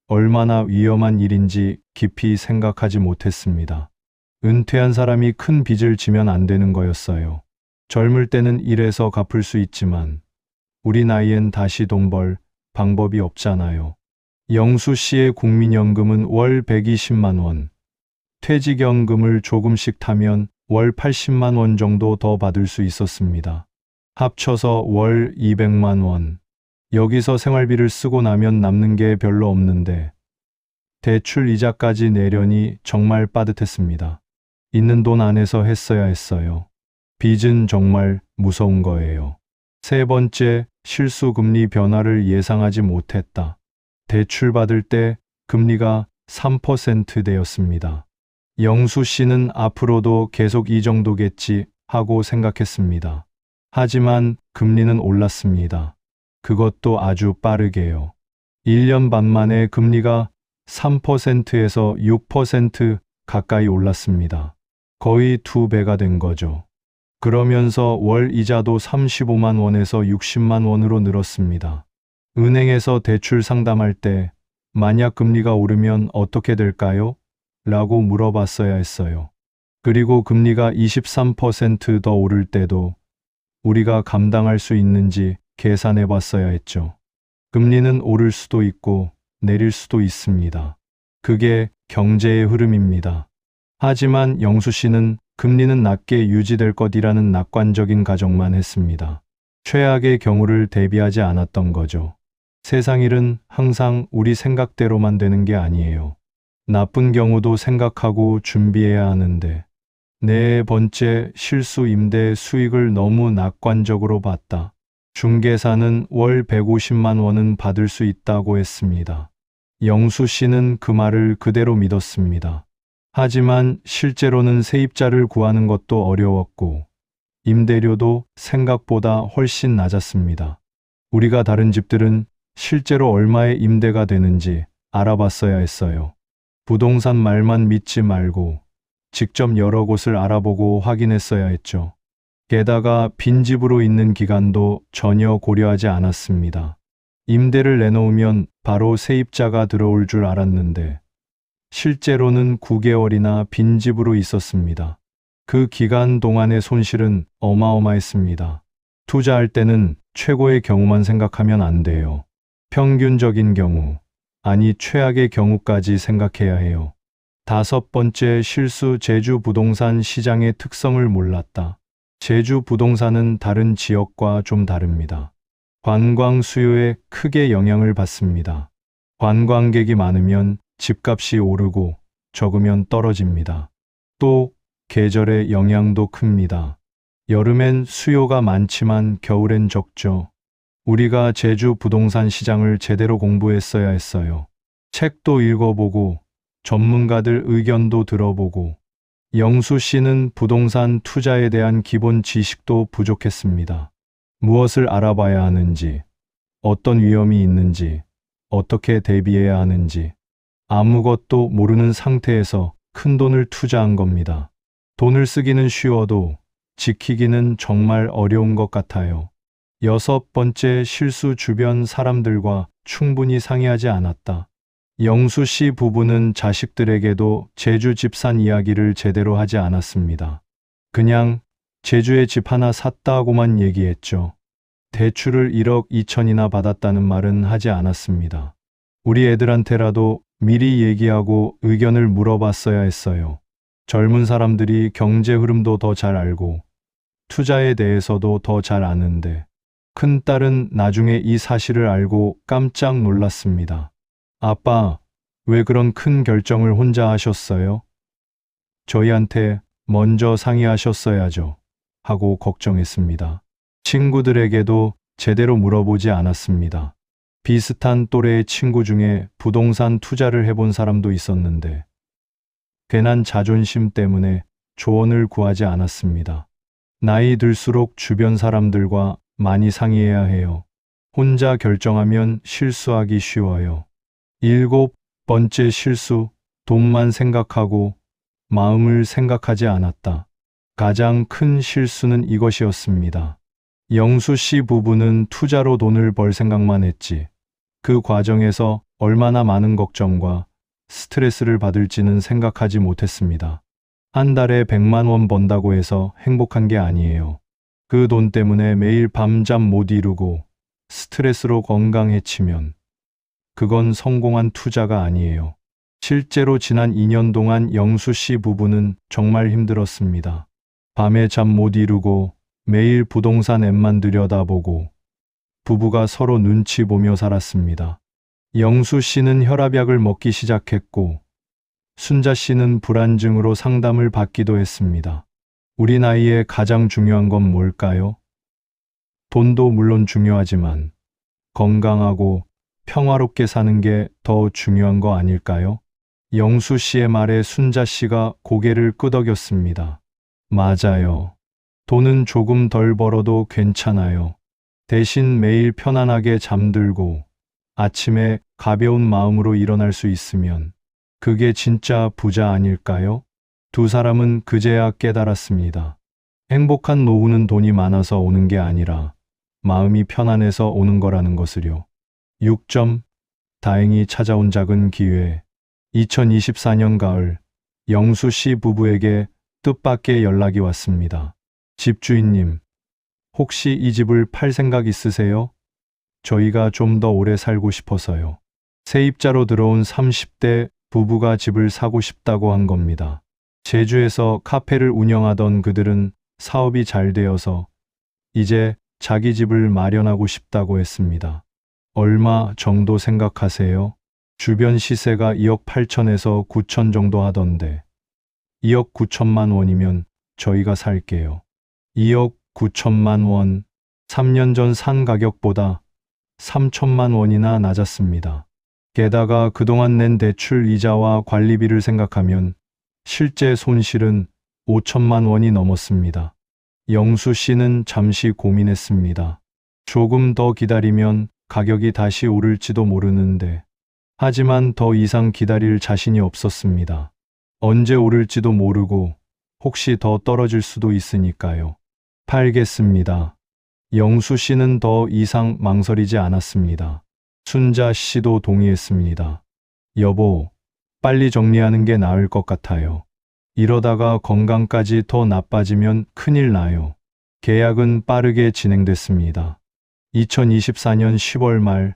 얼마나 위험한 일인지 깊이 생각하지 못했습니다. 은퇴한 사람이 큰 빚을 지면 안 되는 거였어요. 젊을 때는 일해서 갚을 수 있지만 우리 나이엔 다시 돈 벌 방법이 없잖아요. 영수 씨의 국민연금은 월 120만 원, 퇴직연금을 조금씩 타면 월 80만 원 정도 더 받을 수 있었습니다. 합쳐서 월 200만 원. 여기서 생활비를 쓰고 나면 남는 게 별로 없는데 대출 이자까지 내려니 정말 빠듯했습니다. 있는 돈 안에서 했어야 했어요. 빚은 정말 무서운 거예요. 세 번째, 실수 금리 변화를 예상하지 못했다. 대출 받을 때 금리가 3%대였습니다. 영수 씨는 앞으로도 계속 이 정도겠지 하고 생각했습니다. 하지만 금리는 올랐습니다. 그것도 아주 빠르게요. 1년 반 만에 금리가 3%에서 6% 가까이 올랐습니다. 거의 2배가 된 거죠. 그러면서 월 이자도 35만 원에서 60만 원으로 늘었습니다. 은행에서 대출 상담할 때 만약 금리가 오르면 어떻게 될까요? 라고 물어봤어야 했어요. 그리고 금리가 23% 더 오를 때도 우리가 감당할 수 있는지 계산해 봤어야 했죠. 금리는 오를 수도 있고 내릴 수도 있습니다. 그게 경제의 흐름입니다. 하지만 영수 씨는 금리는 낮게 유지될 것이라는 낙관적인 가정만 했습니다. 최악의 경우를 대비하지 않았던 거죠. 세상 일은 항상 우리 생각대로만 되는 게 아니에요. 나쁜 경우도 생각하고 준비해야 하는데. 네 번째, 실수 임대 수익을 너무 낙관적으로 봤다. 중개사는 월 150만 원은 받을 수 있다고 했습니다. 영수 씨는 그 말을 그대로 믿었습니다. 하지만 실제로는 세입자를 구하는 것도 어려웠고 임대료도 생각보다 훨씬 낮았습니다. 우리가 다른 집들은 실제로 얼마의 임대가 되는지 알아봤어야 했어요. 부동산 말만 믿지 말고 직접 여러 곳을 알아보고 확인했어야 했죠. 게다가 빈집으로 있는 기간도 전혀 고려하지 않았습니다. 임대를 내놓으면 바로 세입자가 들어올 줄 알았는데 실제로는 9개월이나 빈집으로 있었습니다. 그 기간 동안의 손실은 어마어마했습니다. 투자할 때는 최고의 경우만 생각하면 안 돼요. 평균적인 경우, 아니 최악의 경우까지 생각해야 해요. 다섯 번째 실수, 제주 부동산 시장의 특성을 몰랐다. 제주 부동산은 다른 지역과 좀 다릅니다. 관광 수요에 크게 영향을 받습니다. 관광객이 많으면 집값이 오르고 적으면 떨어집니다. 또 계절의 영향도 큽니다. 여름엔 수요가 많지만 겨울엔 적죠. 우리가 제주 부동산 시장을 제대로 공부했어야 했어요. 책도 읽어보고 전문가들 의견도 들어보고. 영수 씨는 부동산 투자에 대한 기본 지식도 부족했습니다. 무엇을 알아봐야 하는지, 어떤 위험이 있는지, 어떻게 대비해야 하는지 아무것도 모르는 상태에서 큰 돈을 투자한 겁니다. 돈을 쓰기는 쉬워도 지키기는 정말 어려운 것 같아요. 여섯 번째 실수, 주변 사람들과 충분히 상의하지 않았다. 영수 씨 부부는 자식들에게도 제주 집 산 이야기를 제대로 하지 않았습니다. 그냥 제주에 집 하나 샀다고만 얘기했죠. 대출을 1억 2천이나 받았다는 말은 하지 않았습니다. 우리 애들한테라도 미리 얘기하고 의견을 물어봤어야 했어요. 젊은 사람들이 경제 흐름도 더 잘 알고 투자에 대해서도 더 잘 아는데 큰딸은 나중에 이 사실을 알고 깜짝 놀랐습니다. 아빠, 왜 그런 큰 결정을 혼자 하셨어요? 저희한테 먼저 상의하셨어야죠. 하고 걱정했습니다. 친구들에게도 제대로 물어보지 않았습니다. 비슷한 또래의 친구 중에 부동산 투자를 해본 사람도 있었는데 괜한 자존심 때문에 조언을 구하지 않았습니다. 나이 들수록 주변 사람들과 많이 상의해야 해요. 혼자 결정하면 실수하기 쉬워요. 7번째 실수, 돈만 생각하고 마음을 생각하지 않았다. 가장 큰 실수는 이것이었습니다. 영수 씨 부부는 투자로 돈을 벌 생각만 했지. 그 과정에서 얼마나 많은 걱정과 스트레스를 받을지는 생각하지 못했습니다. 한 달에 100만 원 번다고 해서 행복한 게 아니에요. 그 돈 때문에 매일 밤잠 못 이루고 스트레스로 건강 해치면 그건 성공한 투자가 아니에요. 실제로 지난 2년 동안 영수 씨 부부는 정말 힘들었습니다. 밤에 잠 못 이루고 매일 부동산 앱만 들여다보고 부부가 서로 눈치 보며 살았습니다. 영수 씨는 혈압약을 먹기 시작했고 순자 씨는 불안증으로 상담을 받기도 했습니다. 우리 나이에 가장 중요한 건 뭘까요? 돈도 물론 중요하지만 건강하고 평화롭게 사는 게 더 중요한 거 아닐까요? 영수 씨의 말에 순자 씨가 고개를 끄덕였습니다. 맞아요. 돈은 조금 덜 벌어도 괜찮아요. 대신 매일 편안하게 잠들고 아침에 가벼운 마음으로 일어날 수 있으면 그게 진짜 부자 아닐까요? 두 사람은 그제야 깨달았습니다. 행복한 노후는 돈이 많아서 오는 게 아니라 마음이 편안해서 오는 거라는 것을요. 6점. 다행히 찾아온 작은 기회. 2024년 가을, 영수 씨 부부에게 뜻밖의 연락이 왔습니다. 집주인님, 혹시 이 집을 팔 생각 있으세요? 저희가 좀 더 오래 살고 싶어서요. 세입자로 들어온 30대 부부가 집을 사고 싶다고 한 겁니다. 제주에서 카페를 운영하던 그들은 사업이 잘 되어서 이제 자기 집을 마련하고 싶다고 했습니다. 얼마 정도 생각하세요? 주변 시세가 2억 8천에서 9천 정도 하던데 2억 9천만 원이면 저희가 살게요. 2억 9천만 원, 3년 전 산 가격보다 3천만 원이나 낮았습니다. 게다가 그동안 낸 대출 이자와 관리비를 생각하면 실제 손실은 5천만 원이 넘었습니다. 영수 씨는 잠시 고민했습니다. 조금 더 기다리면 가격이 다시 오를지도 모르는데 하지만 더 이상 기다릴 자신이 없었습니다. 언제 오를지도 모르고 혹시 더 떨어질 수도 있으니까요. 팔겠습니다. 영수 씨는 더 이상 망설이지 않았습니다. 순자 씨도 동의했습니다. 여보, 빨리 정리하는 게 나을 것 같아요. 이러다가 건강까지 더 나빠지면 큰일 나요. 계약은 빠르게 진행됐습니다. 2024년 10월 말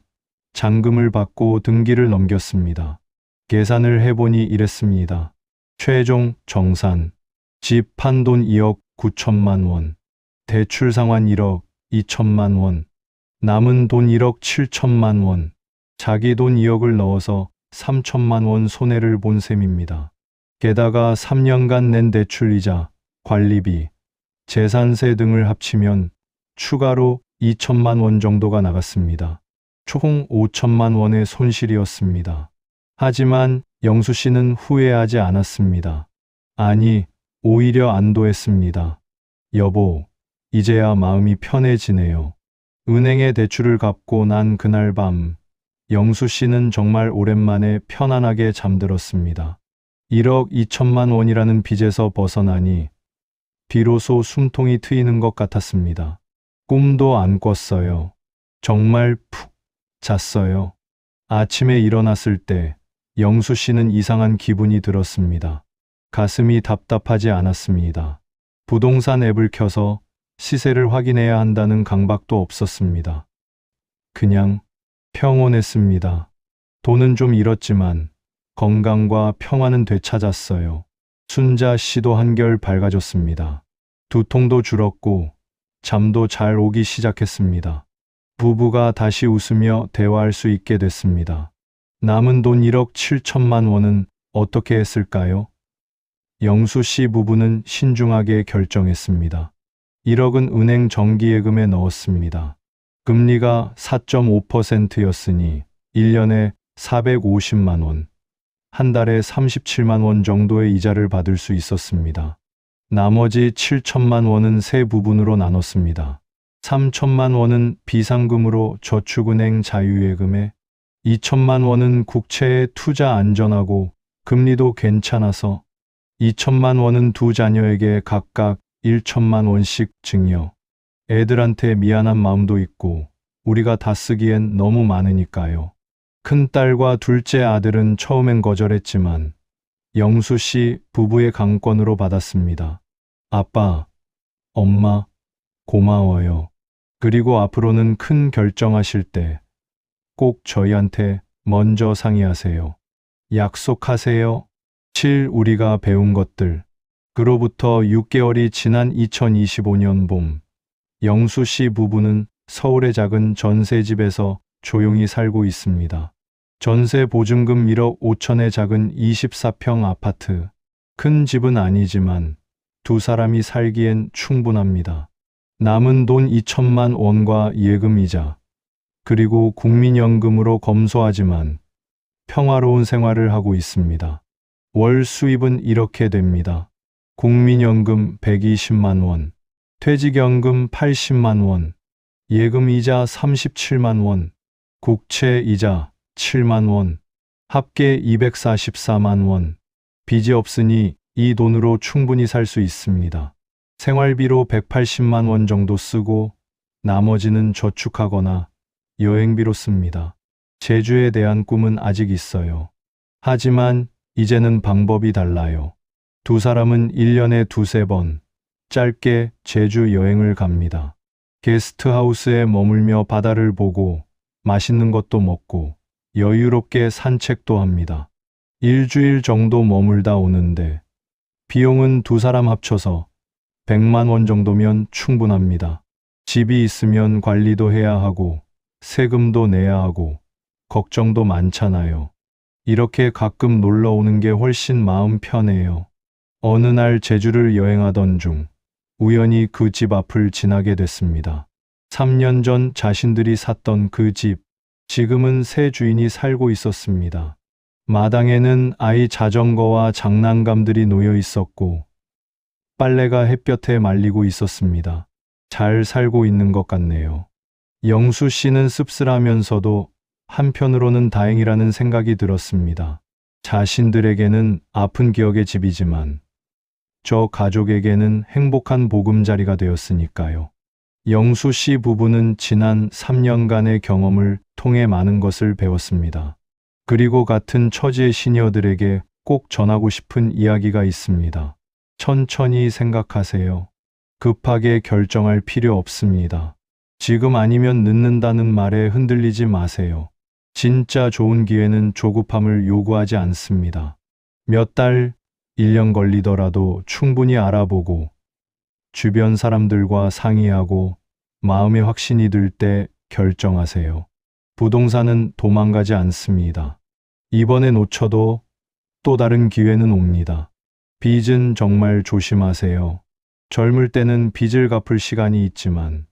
잔금을 받고 등기를 넘겼습니다. 계산을 해보니 이랬습니다. 최종 정산, 집 판 돈 2억 9천만 원, 대출 상환 1억 2천만 원, 남은 돈 1억 7천만 원, 자기 돈 2억을 넣어서 3천만 원 손해를 본 셈입니다. 게다가 3년간 낸 대출이자, 관리비, 재산세 등을 합치면 추가로 2천만 원 정도가 나갔습니다. 총 5천만 원의 손실이었습니다. 하지만 영수 씨는 후회하지 않았습니다. 아니, 오히려 안도했습니다. 여보, 이제야 마음이 편해지네요. 은행에 대출을 갚고 난 그날 밤, 영수 씨는 정말 오랜만에 편안하게 잠들었습니다. 1억 2천만 원이라는 빚에서 벗어나니 비로소 숨통이 트이는 것 같았습니다. 꿈도 안 꿨어요. 정말 푹 잤어요. 아침에 일어났을 때 영수 씨는 이상한 기분이 들었습니다. 가슴이 답답하지 않았습니다. 부동산 앱을 켜서 시세를 확인해야 한다는 강박도 없었습니다. 그냥 평온했습니다. 돈은 좀 잃었지만 건강과 평화는 되찾았어요. 순자 씨도 한결 밝아졌습니다. 두통도 줄었고 잠도 잘 오기 시작했습니다. 부부가 다시 웃으며 대화할 수 있게 됐습니다. 남은 돈 1억 7천만 원은 어떻게 했을까요? 영수 씨 부부는 신중하게 결정했습니다. 1억은 은행 정기예금에 넣었습니다. 금리가 4.5%였으니 1년에 450만 원, 한 달에 37만 원 정도의 이자를 받을 수 있었습니다. 나머지 7천만 원은 세 부분으로 나눴습니다. 3천만 원은 비상금으로 저축은행 자유예금에, 2천만 원은 국채에 투자 안전하고 금리도 괜찮아서, 2천만 원은 두 자녀에게 각각 1천만 원씩 증여. 애들한테 미안한 마음도 있고 우리가 다 쓰기엔 너무 많으니까요. 큰딸과 둘째 아들은 처음엔 거절했지만 영수 씨 부부의 강권으로 받았습니다. 아빠, 엄마, 고마워요. 그리고 앞으로는 큰 결정하실 때 꼭 저희한테 먼저 상의하세요. 약속하세요. 7. 우리가 배운 것들. 그로부터 6개월이 지난 2025년 봄, 영수 씨 부부는 서울의 작은 전세집에서 조용히 살고 있습니다. 전세 보증금 1억 5천의 작은 24평 아파트. 큰 집은 아니지만 두 사람이 살기엔 충분합니다. 남은 돈 2천만 원과 예금이자, 그리고 국민연금으로 검소하지만 평화로운 생활을 하고 있습니다. 월 수입은 이렇게 됩니다. 국민연금 120만 원, 퇴직연금 80만 원, 예금이자 37만 원, 국채이자 7만 원, 합계 244만 원. 빚이 없으니 이 돈으로 충분히 살 수 있습니다. 생활비로 180만 원 정도 쓰고 나머지는 저축하거나 여행비로 씁니다. 제주에 대한 꿈은 아직 있어요. 하지만 이제는 방법이 달라요. 두 사람은 1년에 두세 번 짧게 제주 여행을 갑니다. 게스트하우스에 머물며 바다를 보고 맛있는 것도 먹고 여유롭게 산책도 합니다. 일주일 정도 머물다 오는데 비용은 두 사람 합쳐서 100만 원 정도면 충분합니다. 집이 있으면 관리도 해야 하고 세금도 내야 하고 걱정도 많잖아요. 이렇게 가끔 놀러 오는 게 훨씬 마음 편해요. 어느 날 제주를 여행하던 중 우연히 그 집 앞을 지나게 됐습니다. 3년 전 자신들이 샀던 그 집, 지금은 새 주인이 살고 있었습니다. 마당에는 아이 자전거와 장난감들이 놓여 있었고 빨래가 햇볕에 말리고 있었습니다. 잘 살고 있는 것 같네요. 영수 씨는 씁쓸하면서도 한편으로는 다행이라는 생각이 들었습니다. 자신들에게는 아픈 기억의 집이지만 저 가족에게는 행복한 보금자리가 되었으니까요. 영수 씨 부부는 지난 3년간의 경험을 통해 많은 것을 배웠습니다. 그리고 같은 처지의 시니어들에게 꼭 전하고 싶은 이야기가 있습니다. 천천히 생각하세요. 급하게 결정할 필요 없습니다. 지금 아니면 늦는다는 말에 흔들리지 마세요. 진짜 좋은 기회는 조급함을 요구하지 않습니다. 몇 달, 1년 걸리더라도 충분히 알아보고 주변 사람들과 상의하고 마음의 확신이 들 때 결정하세요. 부동산은 도망가지 않습니다. 이번에 놓쳐도 또 다른 기회는 옵니다. 빚은 정말 조심하세요. 젊을 때는 빚을 갚을 시간이 있지만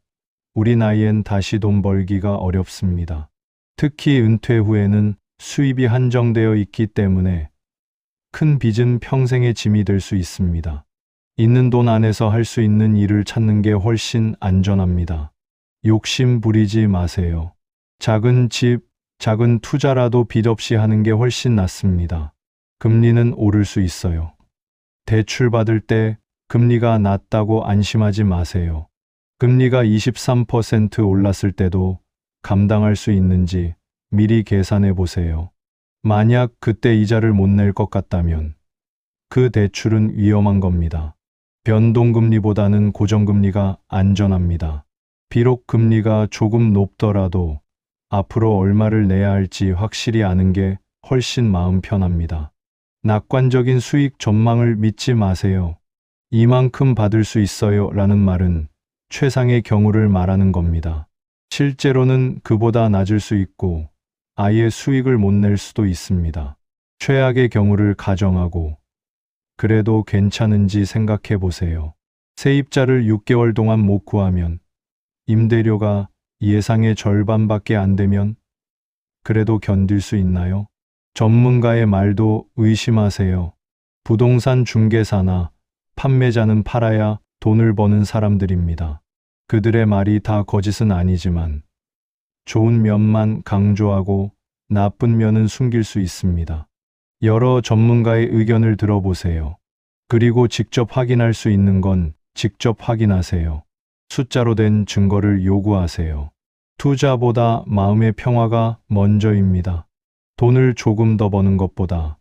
우리 나이엔 다시 돈 벌기가 어렵습니다. 특히 은퇴 후에는 수입이 한정되어 있기 때문에 큰 빚은 평생의 짐이 될 수 있습니다. 있는 돈 안에서 할 수 있는 일을 찾는 게 훨씬 안전합니다. 욕심 부리지 마세요. 작은 집, 작은 투자라도 빚 없이 하는 게 훨씬 낫습니다. 금리는 오를 수 있어요. 대출 받을 때 금리가 낮다고 안심하지 마세요. 금리가 23% 올랐을 때도 감당할 수 있는지 미리 계산해 보세요. 만약 그때 이자를 못 낼 것 같다면 그 대출은 위험한 겁니다. 변동금리보다는 고정금리가 안전합니다. 비록 금리가 조금 높더라도 앞으로 얼마를 내야 할지 확실히 아는 게 훨씬 마음 편합니다. 낙관적인 수익 전망을 믿지 마세요. 이만큼 받을 수 있어요 라는 말은 최상의 경우를 말하는 겁니다. 실제로는 그보다 낮을 수 있고 아예 수익을 못 낼 수도 있습니다. 최악의 경우를 가정하고 그래도 괜찮은지 생각해 보세요. 세입자를 6개월 동안 못 구하면, 임대료가 예상의 절반밖에 안 되면 그래도 견딜 수 있나요? 전문가의 말도 의심하세요. 부동산 중개사나 판매자는 팔아야 돈을 버는 사람들입니다. 그들의 말이 다 거짓은 아니지만 좋은 면만 강조하고 나쁜 면은 숨길 수 있습니다. 여러 전문가의 의견을 들어보세요. 그리고 직접 확인할 수 있는 건 직접 확인하세요. 숫자로 된 증거를 요구하세요. 투자보다 마음의 평화가 먼저입니다. 돈을 조금 더 버는 것보다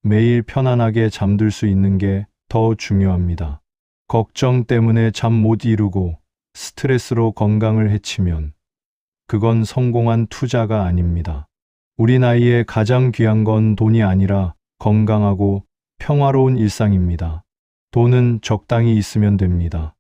매일 편안하게 잠들 수 있는 게 더 중요합니다. 걱정 때문에 잠 못 이루고 스트레스로 건강을 해치면 그건 성공한 투자가 아닙니다. 우리 나이에 가장 귀한 건 돈이 아니라 건강하고 평화로운 일상입니다. 돈은 적당히 있으면 됩니다.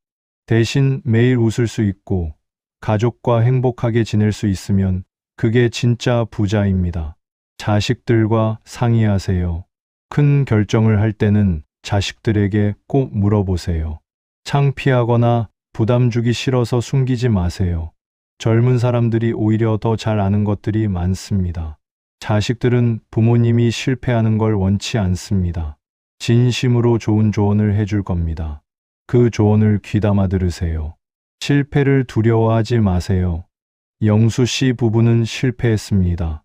대신 매일 웃을 수 있고 가족과 행복하게 지낼 수 있으면 그게 진짜 부자입니다. 자식들과 상의하세요. 큰 결정을 할 때는 자식들에게 꼭 물어보세요. 창피하거나 부담 주기 싫어서 숨기지 마세요. 젊은 사람들이 오히려 더 잘 아는 것들이 많습니다. 자식들은 부모님이 실패하는 걸 원치 않습니다. 진심으로 좋은 조언을 해줄 겁니다. 그 조언을 귀담아 들으세요. 실패를 두려워하지 마세요. 영수 씨 부부는 실패했습니다.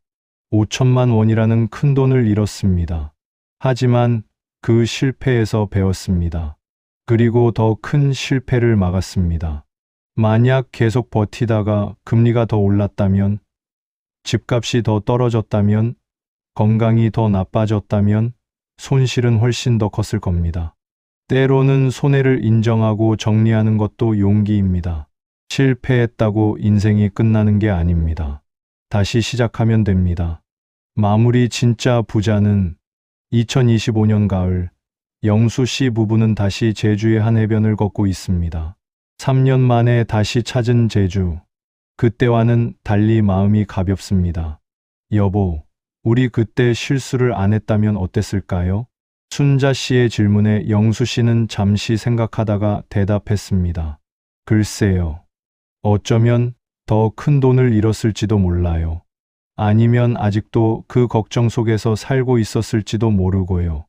5천만 원이라는 큰 돈을 잃었습니다. 하지만 그 실패에서 배웠습니다. 그리고 더 큰 실패를 막았습니다. 만약 계속 버티다가 금리가 더 올랐다면, 집값이 더 떨어졌다면, 건강이 더 나빠졌다면 손실은 훨씬 더 컸을 겁니다. 때로는 손해를 인정하고 정리하는 것도 용기입니다. 실패했다고 인생이 끝나는 게 아닙니다. 다시 시작하면 됩니다. 마무리 진짜 부자는 2025년 가을, 영수 씨 부부는 다시 제주의 한 해변을 걷고 있습니다. 3년 만에 다시 찾은 제주. 그때와는 달리 마음이 가볍습니다. 여보, 우리 그때 실수를 안 했다면 어땠을까요? 순자 씨의 질문에 영수 씨는 잠시 생각하다가 대답했습니다. 글쎄요. 어쩌면 더 큰 돈을 잃었을지도 몰라요. 아니면 아직도 그 걱정 속에서 살고 있었을지도 모르고요.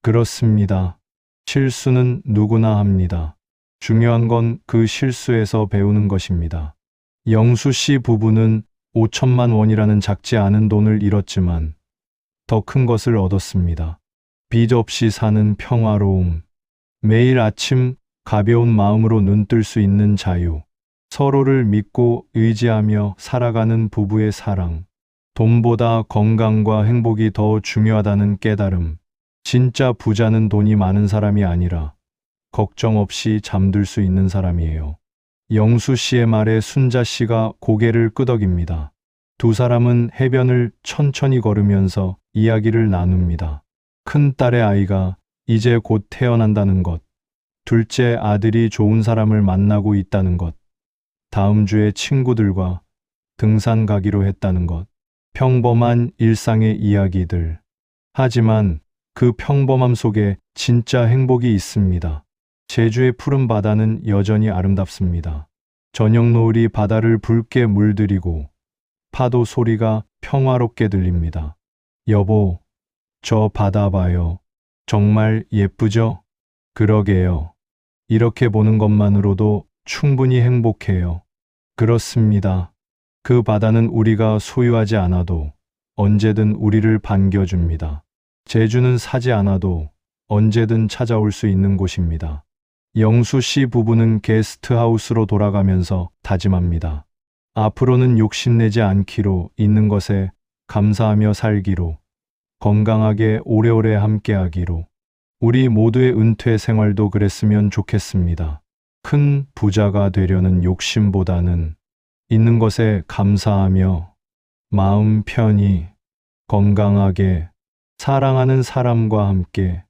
그렇습니다. 실수는 누구나 합니다. 중요한 건 그 실수에서 배우는 것입니다. 영수 씨 부부는 5천만 원이라는 작지 않은 돈을 잃었지만 더 큰 것을 얻었습니다. 빚 없이 사는 평화로움, 매일 아침 가벼운 마음으로 눈뜰 수 있는 자유, 서로를 믿고 의지하며 살아가는 부부의 사랑, 돈보다 건강과 행복이 더 중요하다는 깨달음. 진짜 부자는 돈이 많은 사람이 아니라 걱정 없이 잠들 수 있는 사람이에요. 영수 씨의 말에 순자 씨가 고개를 끄덕입니다. 두 사람은 해변을 천천히 걸으면서 이야기를 나눕니다. 큰 딸의 아이가 이제 곧 태어난다는 것, 둘째 아들이 좋은 사람을 만나고 있다는 것, 다음 주에 친구들과 등산 가기로 했다는 것, 평범한 일상의 이야기들. 하지만 그 평범함 속에 진짜 행복이 있습니다. 제주의 푸른 바다는 여전히 아름답습니다. 저녁 노을이 바다를 붉게 물들이고 파도 소리가 평화롭게 들립니다. 여보, 저 바다 봐요. 정말 예쁘죠? 그러게요. 이렇게 보는 것만으로도 충분히 행복해요. 그렇습니다. 그 바다는 우리가 소유하지 않아도 언제든 우리를 반겨줍니다. 제주는 사지 않아도 언제든 찾아올 수 있는 곳입니다. 영수 씨 부부는 게스트하우스로 돌아가면서 다짐합니다. 앞으로는 욕심내지 않기로, 있는 것에 감사하며 살기로, 건강하게 오래오래 함께하기로. 우리 모두의 은퇴 생활도 그랬으면 좋겠습니다. 큰 부자가 되려는 욕심보다는 있는 것에 감사하며 마음 편히 건강하게 사랑하는 사람과 함께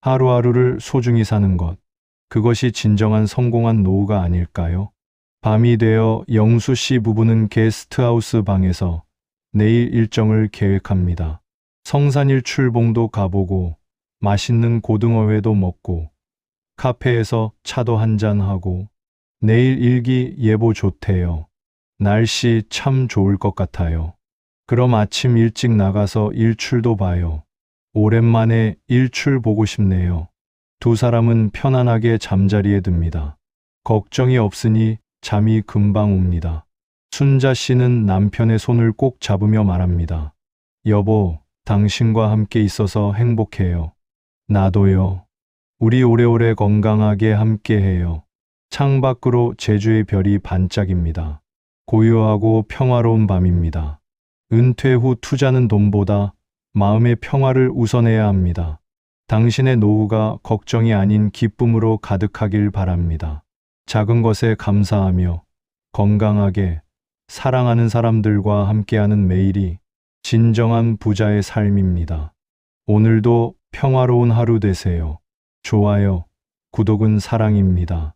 하루하루를 소중히 사는 것, 그것이 진정한 성공한 노후가 아닐까요? 밤이 되어 영수 씨 부부는 게스트하우스 방에서 내일 일정을 계획합니다. 성산일 출봉도 가보고 맛있는 고등어회도 먹고 카페에서 차도 한잔하고 내일 일기 예보 좋대요. 날씨 참 좋을 것 같아요. 그럼 아침 일찍 나가서 일출도 봐요. 오랜만에 일출 보고 싶네요. 두 사람은 편안하게 잠자리에 듭니다. 걱정이 없으니 잠이 금방 옵니다. 순자 씨는 남편의 손을 꼭 잡으며 말합니다. 여보, 당신과 함께 있어서 행복해요. 나도요. 우리 오래오래 건강하게 함께해요. 창밖으로 제주의 별이 반짝입니다. 고요하고 평화로운 밤입니다. 은퇴 후 투자는 돈보다 마음의 평화를 우선해야 합니다. 당신의 노후가 걱정이 아닌 기쁨으로 가득하길 바랍니다. 작은 것에 감사하며 건강하게 사랑하는 사람들과 함께하는 매일이 진정한 부자의 삶입니다. 오늘도 평화로운 하루 되세요. 좋아요, 구독은 사랑입니다.